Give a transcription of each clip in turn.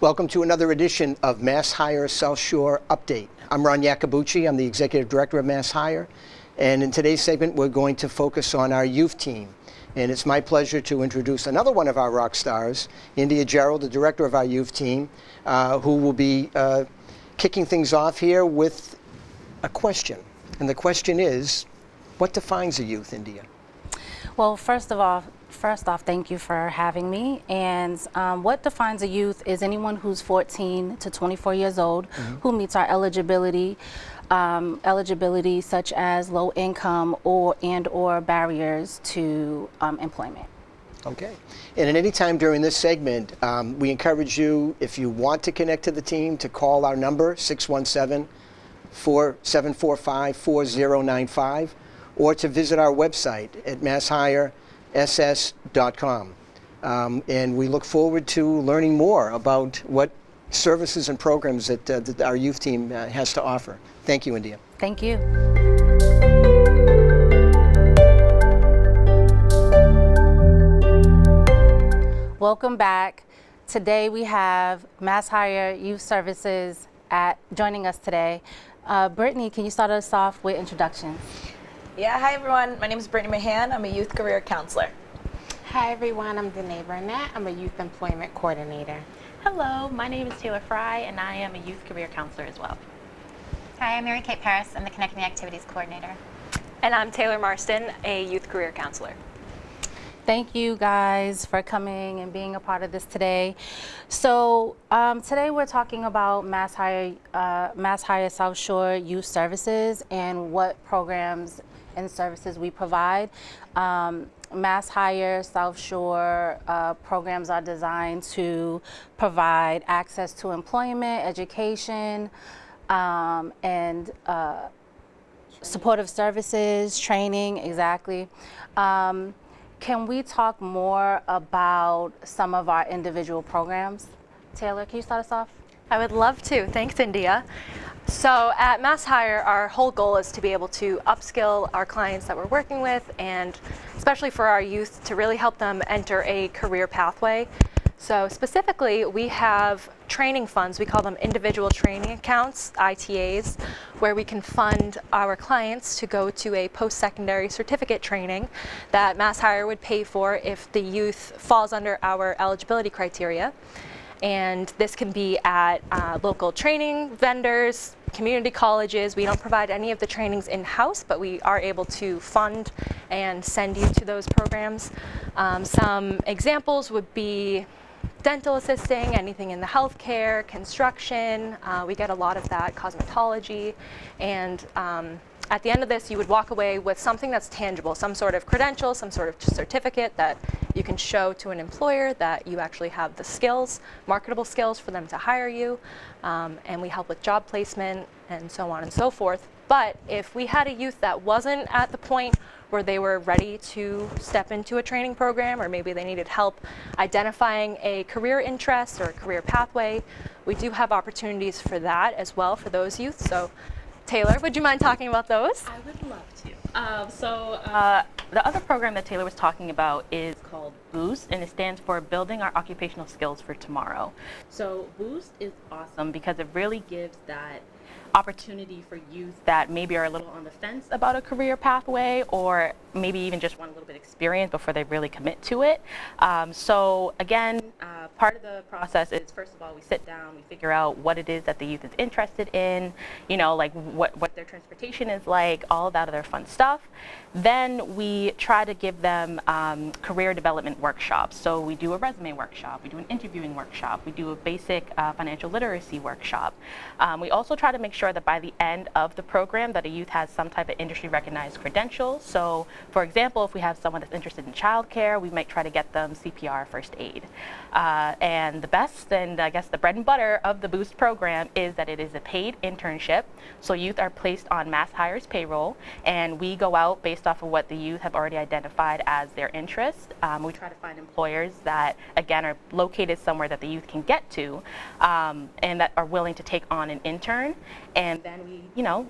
Welcome to another edition of MassHire South Shore Update. I'm Ron Iacobucci. I'm the Executive Director of MassHire. And in today's segment, we're going to focus on our youth team. And it's my pleasure to introduce another one of our rock stars, India Gerald, the Director of our youth team, who will be kicking things off here with a question. And the question is, what defines a youth, India? Well, first off, thank you for having me. And what defines a youth is anyone who's 14 to 24 years old who meets our eligibility such as low income or barriers to employment. Okay. And at any time during this segment, we encourage you, if you want to connect to the team, to call our number, 617-745-4095, or to visit our website at MassHireSS.com. And we look forward to learning more about what services and programs that our youth team has to offer. Thank you, India. Thank you. Welcome back. Today we have MassHire Youth Services joining us today. Brittany, can you start us off with introductions? Yeah, hi everyone. My name is Brittany Mahan. I'm a youth career counselor. Hi everyone, I'm Danae Burnett. I'm a youth employment coordinator. Hello, my name is Taylor Fry and I am a youth career counselor as well. Hi, I'm Mary Kate Paris. I'm the Connecting Activities coordinator. And I'm Taylor Marston, a youth career counselor. Thank you guys for coming and being a part of this today. So today we're talking about MassHire South Shore Youth Services and what programs and services we provide. MassHire South Shore programs are designed to provide access to employment, education, and supportive services, training, exactly. Can we talk more about some of our individual programs? Taylor, can you start us off? I would love to. Thanks, India. So at MassHire, our whole goal is to be able to upskill our clients that we're working with, and especially for our youth, to really help them enter a career pathway. So specifically, we have training funds. We call them individual training accounts, ITAs, where we can fund our clients to go to a post-secondary certificate training that MassHire would pay for if the youth falls under our eligibility criteria. And this can be at local training vendors, community colleges. We don't provide any of the trainings in-house, but we are able to fund and send you to those programs. Some examples would be dental assisting, anything in the healthcare, construction. We get a lot of that, cosmetology. And at the end of this, you would walk away with something that's tangible, some sort of credential, some sort of certificate that you can show to an employer that you actually have the skills, marketable skills for them to hire you. And we help with job placement and so on and so forth. But if we had a youth that wasn't at the point where they were ready to step into a training program, or maybe they needed help identifying a career interest or a career pathway, we do have opportunities for that as well for those youth. So Taylor, would you mind talking about those? I would love to. The other program that Taylor was talking about is called Boost, and it stands for Building Our Occupational Skills for Tomorrow. So Boost is awesome because it really gives that opportunity for youth that maybe are a little on the fence about a career pathway, or maybe even just want a little bit of experience before they really commit to it. So again, part of the process is, first of all, we sit down, we figure out what it is that the youth is interested in, you know, like what their transportation is like, all of that other fun stuff. Then we try to give them career development workshops. So we do a resume workshop, we do an interviewing workshop, we do a basic financial literacy workshop. We also try to make sure that by the end of the program that a youth has some type of industry recognized credentials. So for example, if we have someone that's interested in childcare, we might try to get them CPR first aid. And the best, and I guess the bread and butter of the Boost program, is that it is a paid internship. So youth are placed on MassHire's payroll, and we go out based off of what the youth have already identified as their interest. We try to find employers that, again, are located somewhere that the youth can get to, and that are willing to take on an intern. And then we,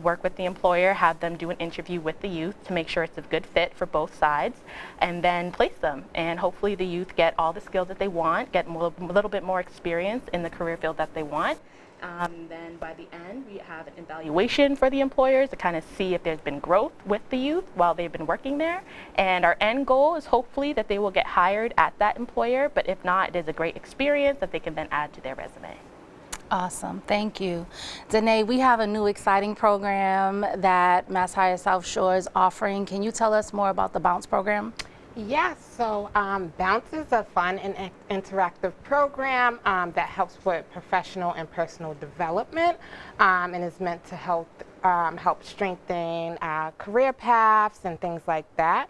work with the employer, have them do an interview with the youth to make sure it's a good fit. fit for both sides, and then place them. And hopefully the youth get all the skills that they want, get a little bit more experience in the career field that they want. Then by the end, we have an evaluation for the employers to kind of see if there's been growth with the youth while they've been working there. And our end goal is hopefully that they will get hired at that employer, but if not, it is a great experience that they can then add to their resume. Awesome, thank you. Danae, we have a new exciting program that MassHire South Shore is offering. Can you tell us more about the Bounce program? Yes, so Bounce is a fun and interactive program that helps with professional and personal development and is meant to help strengthen career paths and things like that.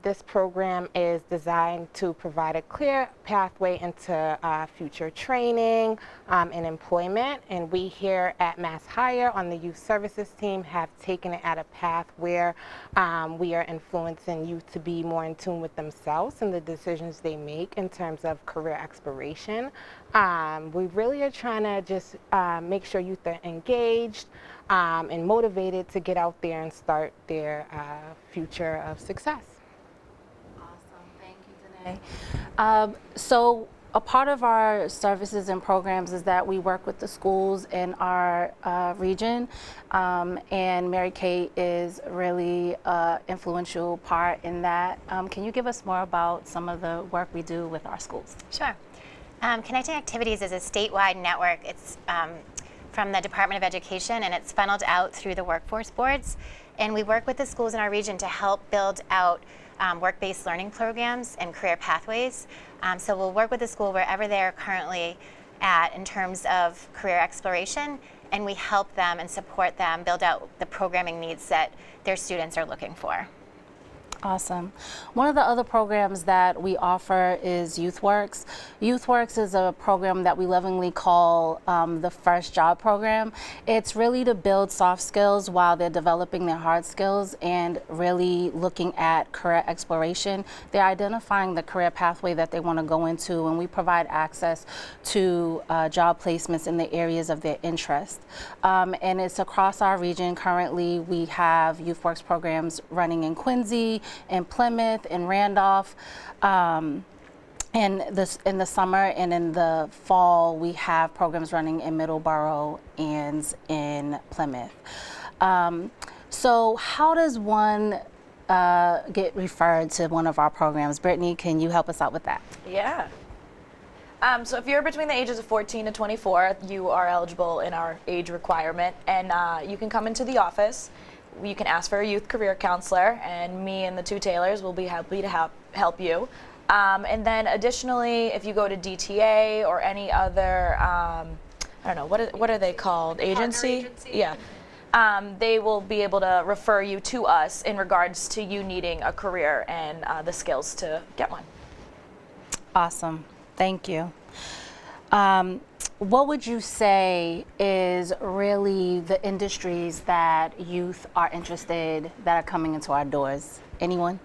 This program is designed to provide a clear pathway into future training and employment. And we here at MassHire on the Youth Services team have taken it at a path where we are influencing youth to be more in tune with themselves and the decisions they make in terms of career exploration. We really are trying to just make sure youth are engaged and motivated to get out there and start their future of success. Awesome, thank you, Danae. So a part of our services and programs is that we work with the schools in our region, and Mary Kate is really an influential part in that. Can you give us more about some of the work we do with our schools? Sure. Connecting Activities is a statewide network. It's from the Department of Education, and it's funneled out through the workforce boards. And we work with the schools in our region to help build out work-based learning programs and career pathways. So we'll work with the school wherever they're currently at in terms of career exploration, and we help them and support them build out the programming needs that their students are looking for. Awesome. One of the other programs that we offer is YouthWorks. YouthWorks is a program that we lovingly call the First Job Program. It's really to build soft skills while they're developing their hard skills and really looking at career exploration. They're identifying the career pathway that they want to go into, and we provide access to job placements in the areas of their interest. And it's across our region. Currently, we have YouthWorks programs running in Quincy, in Plymouth, in Randolph, in the summer, and in the fall we have programs running in Middleborough and in Plymouth. So how does one get referred to one of our programs? Brittany, can you help us out with that? Yeah. So if you're between the ages of 14 to 24, you are eligible in our age requirement, and you can come into the office. You can ask for a youth career counselor, and me and the two Taylors will be happy to help you. And then additionally, if you go to DTA or any other, I don't know, what are they called? Agency? Yeah. They will be able to refer you to us in regards to you needing a career and the skills to get one. Awesome. Thank you. What would you say is really the industries that youth are interested, that are coming into our doors? Anyone?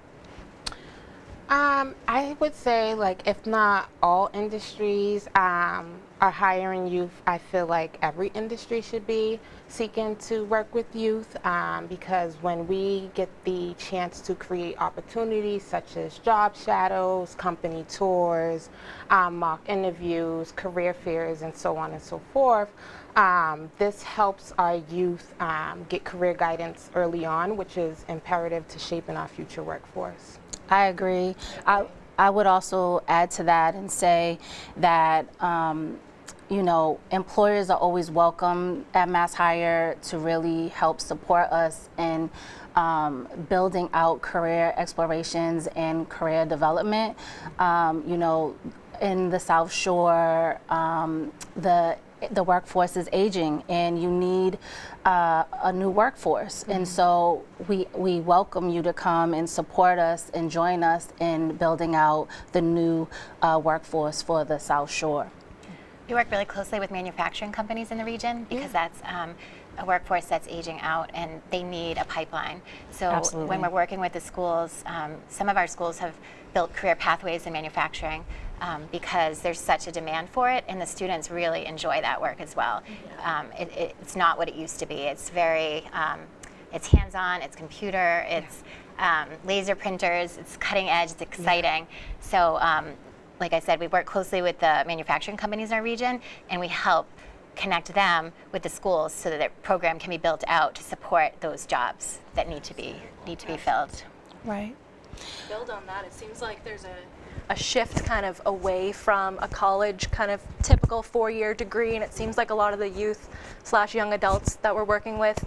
I would say, like, if not all industries are hiring youth, I feel like every industry should be seeking to work with youth because when we get the chance to create opportunities such as job shadows, company tours, mock interviews, career fairs, and so on and so forth, this helps our youth get career guidance early on, which is imperative to shaping our future workforce. I agree. I would also add to that and say that you know, employers are always welcome at MassHire to really help support us in building out career explorations and career development. You know, in the South Shore, the workforce is aging, and you need a new workforce. Mm-hmm. And so we welcome you to come and support us and join us in building out the new workforce for the South Shore. We work really closely with manufacturing companies in the region because that's a workforce that's aging out, and they need a pipeline. So Absolutely. When we're working with the schools, some of our schools have built career pathways in manufacturing because there's such a demand for it, and the students really enjoy that work as well. It's not what it used to be. It's very, it's hands-on, it's computer, it's laser printers. It's cutting edge, it's exciting. So like I said, we work closely with the manufacturing companies in our region, and we help connect them with the schools so that their program can be built out to support those jobs that need to be filled. Right. Build on that, it seems like there's a shift kind of away from a college kind of typical 4-year degree, and it seems like a lot of the youth / young adults that we're working with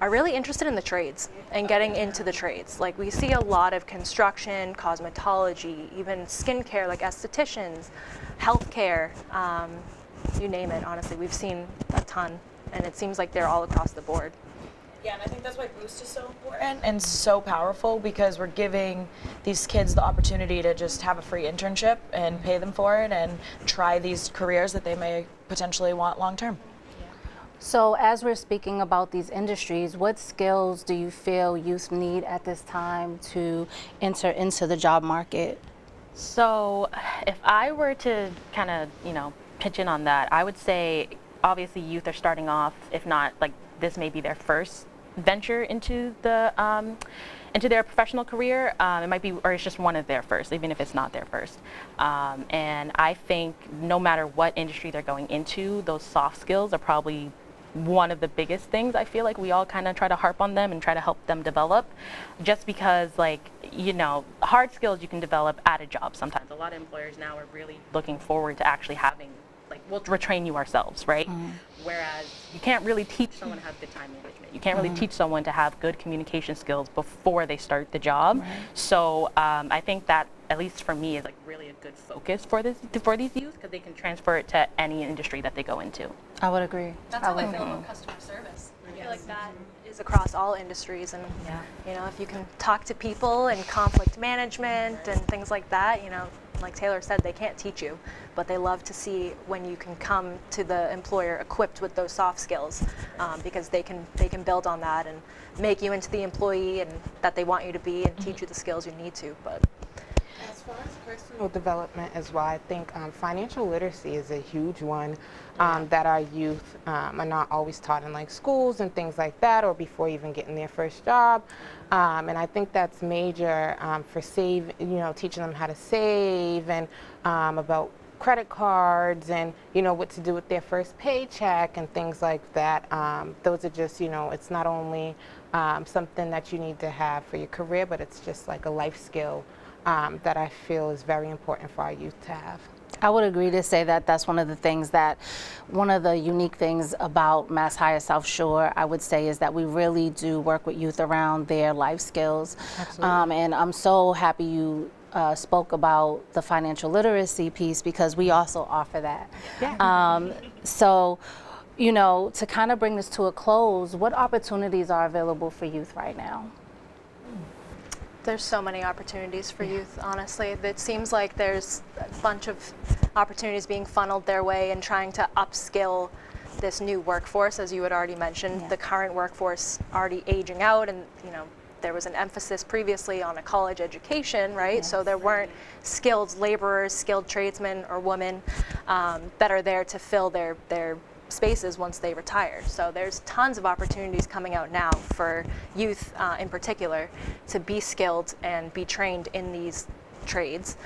are really interested in the trades and getting into the trades. Like we see a lot of construction, cosmetology, even skincare like estheticians, healthcare, you name it, honestly. We've seen a ton, and it seems like they're all across the board. Yeah, and I think that's why Boost is so important and so powerful, because we're giving these kids the opportunity to just have a free internship and pay them for it and try these careers that they may potentially want long term. So as we're speaking about these industries, what skills do you feel youth need at this time to enter into the job market? So if I were to kind of, pitch in on that, I would say obviously youth are starting off, if not like this may be their first venture into their professional career. It might be, or it's just one of their first, even if it's not their first. And I think no matter what industry they're going into, those soft skills are probably one of the biggest things. I feel like we all kind of try to harp on them and try to help them develop, just because hard skills you can develop at a job sometimes. A lot of employers now are really looking forward to actually having, we'll retrain you ourselves, right? Whereas you can't really teach someone to have good time management. You can't really teach someone to have good communication skills before they start the job. So I think that, at least for me, is really a good focus for these youth, because they can transfer it to any industry that they go into. I would agree. That's how I feel about customer service. I feel like that is across all industries, and if you can talk to people and conflict management and things like that, like Taylor said, they can't teach you, but they love to see when you can come to the employer equipped with those soft skills, because they can build on that and make you into the employee and that they want you to be, and teach you the skills you need to. But as far as personal development as well, I think financial literacy is a huge one that our youth are not always taught in schools and things like that, or before even getting their first job. And I think that's major for teaching them how to save, and about credit cards, and what to do with their first paycheck and things like that. Those are just, it's not only something that you need to have for your career, but it's just like a life skill that I feel is very important for our youth to have. I would agree to say that that's one of the unique things about MassHire South Shore, I would say, is that we really do work with youth around their life skills. And I'm so happy you spoke about the financial literacy piece, because we also offer that. So, to kind of bring this to a close, what opportunities are available for youth right now? there's so many opportunities for youth, honestly. It seems like there's a bunch of opportunities being funneled their way and trying to upskill this new workforce, as you had already mentioned. The current workforce already aging out, and there was an emphasis previously on a college education, right? So there weren't skilled laborers, skilled tradesmen or women that are there to fill their spaces once they retire. So there's tons of opportunities coming out now for youth in particular to be skilled and be trained in these trades.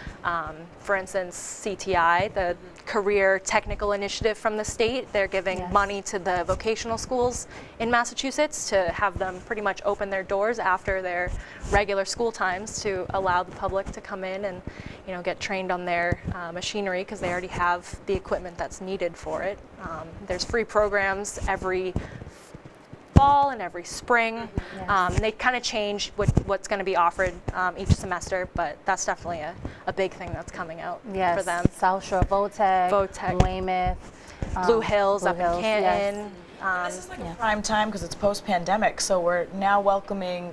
For instance, CTI, the Career Technical Initiative from the state, they're giving money to the vocational schools in Massachusetts to have them pretty much open their doors after their regular school times to allow the public to come in and get trained on their machinery, because they already have the equipment that's needed for it. There's free programs every fall and every spring. They kind of change what's going to be offered each semester, but that's definitely a big thing that's coming out for them. South Shore Votech, Weymouth, Blue Hills up in Canton. This is like a prime time because it's post-pandemic, so we're now welcoming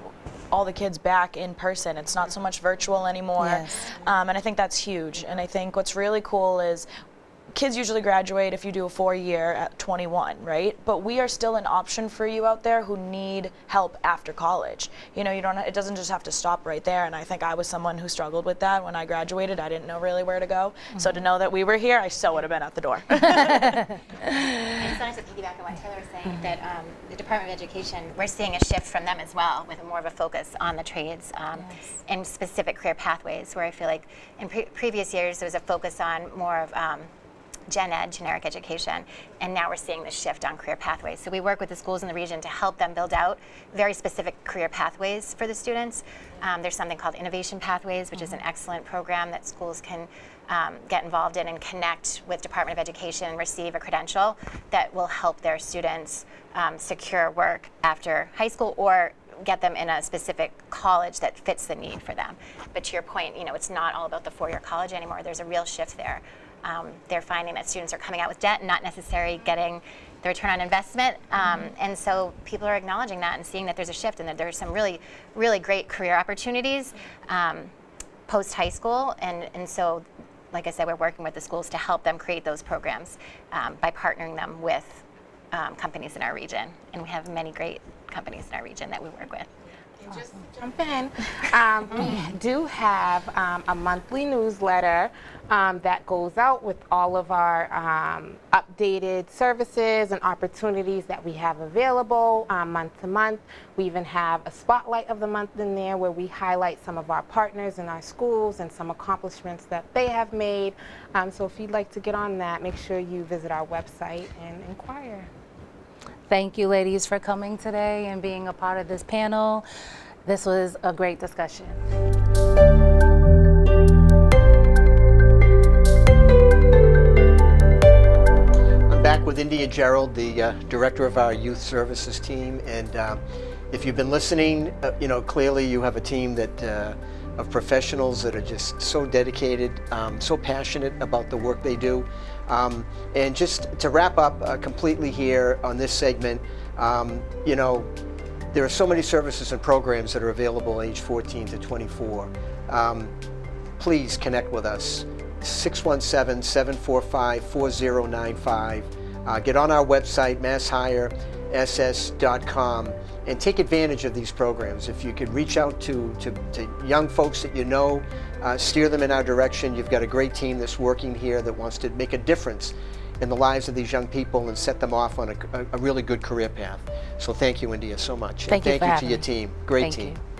all the kids back in person. It's not so much virtual anymore, and I think that's huge. And I think what's really cool is kids usually graduate if you do a 4-year at 21, right? But we are still an option for you out there who need help after college. You know, it doesn't just have to stop right there. And I think I was someone who struggled with that when I graduated. I didn't know really where to go. So to know that we were here, I so would have been at the door. I just wanted to piggyback on what Taylor was saying, that the Department of Education, we're seeing a shift from them as well, with more of a focus on the trades and specific career pathways, where I feel like in previous years there was a focus on more of gen ed, generic education, and now we're seeing the shift on career pathways. So we work with the schools in the region to help them build out very specific career pathways for the students. There's something called Innovation Pathways, which is an excellent program that schools can get involved in and connect with Department of Education and receive a credential that will help their students secure work after high school or get them in a specific college that fits the need for them. But to your point, you know, it's not all about the 4-year college anymore. There's a real shift there. They're finding that students are coming out with debt and not necessarily getting the return on investment. And so people are acknowledging that and seeing that there's a shift and that there's some really, really great career opportunities post high school. And so, like I said, we're working with the schools to help them create those programs by partnering them with companies in our region. And we have many great companies in our region that we work with. Just to jump in, we do have a monthly newsletter that goes out with all of our updated services and opportunities that we have available month to month. We even have a spotlight of the month in there where we highlight some of our partners in our schools and some accomplishments that they have made. So if you'd like to get on that, make sure you visit our website and inquire. Thank you, ladies, for coming today and being a part of this panel. This was a great discussion. I'm back with India Gerald, the director of our youth services team, and if you've been listening, you know, clearly you have a team that of professionals that are just so dedicated, so passionate about the work they do. And just to wrap up completely here on this segment, you know, there are so many services and programs that are available age 14 to 24. Please connect with us, 617-745-4095. Get on our website, MassHireSS.com, and take advantage of these programs. If you could reach out to young folks that you know, steer them in our direction. You've got a great team that's working here that wants to make a difference in the lives of these young people and set them off on a really good career path. So thank you, India, so much. Thank you and for thank you to having your me. team. Great Thank team. you.